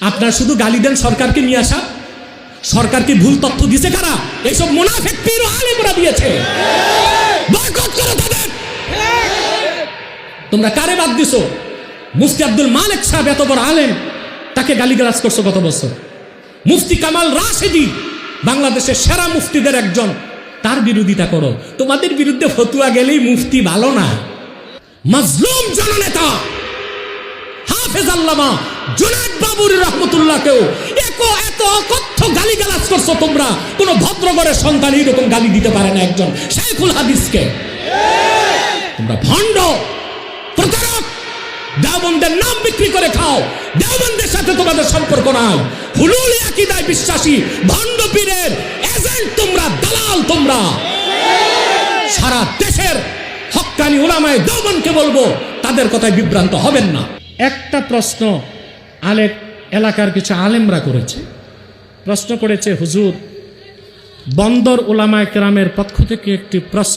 আপনার শুধু গালি দেন সরকারকে নিয়ে আসা, সরকারকে ভুল তথ্য দিয়েছে কারা? এইসব মুনাফিক পীর ও আলেমরা দিয়েছে। বয়কট করো তাদের। তোমরা কারে বাদ দিছো? মুফতি আব্দুল মালিক সাহেব এত বড় আলেম, তাকে গালিগালাজ করছো কত বছর? মুফতি কামাল রাশেদি বাংলাদেশের সেরা মুফতিদের একজন, তার বিরোধিতা করো। তোমাদের বিরুদ্ধে ফতুয়া গেলেই মুফতি ভালো না। মাজলুম জননেতা হাফেজ আল্লামা জুনায়েদ বাবুরী রহমতুল্লাহকেও এত অকথ্য গালিগালাজ করছো তোমরা। কোন ভদ্রঘরের সন্তান এরকম গালি দিতে পারে না একজন শাইখুল হাদিসকে। তোমরা ভণ্ড, প্রতারক, দেওবন্দের নাম বিক্রি করে খাও। দেওবন্দের সাথে তোমাদের সম্পর্ক নাই। হুলুল আকীদায় বিশ্বাসী ভণ্ড পীরের এজেন্ট তোমরা, দালাল তোমরা। সারা দেশের হক্কানি উলামায়ে দেওবন্দকে বলবো, তাদের কথায় বিভ্রান্ত হবেন না। একটা প্রশ্ন আলেম এলাকার কিছু আলেমরা করেছে, প্রশ্ন করেছে, হুজুর বন্দর উলামায়ে কেরামের পক্ষ থেকে একটি প্রশ্ন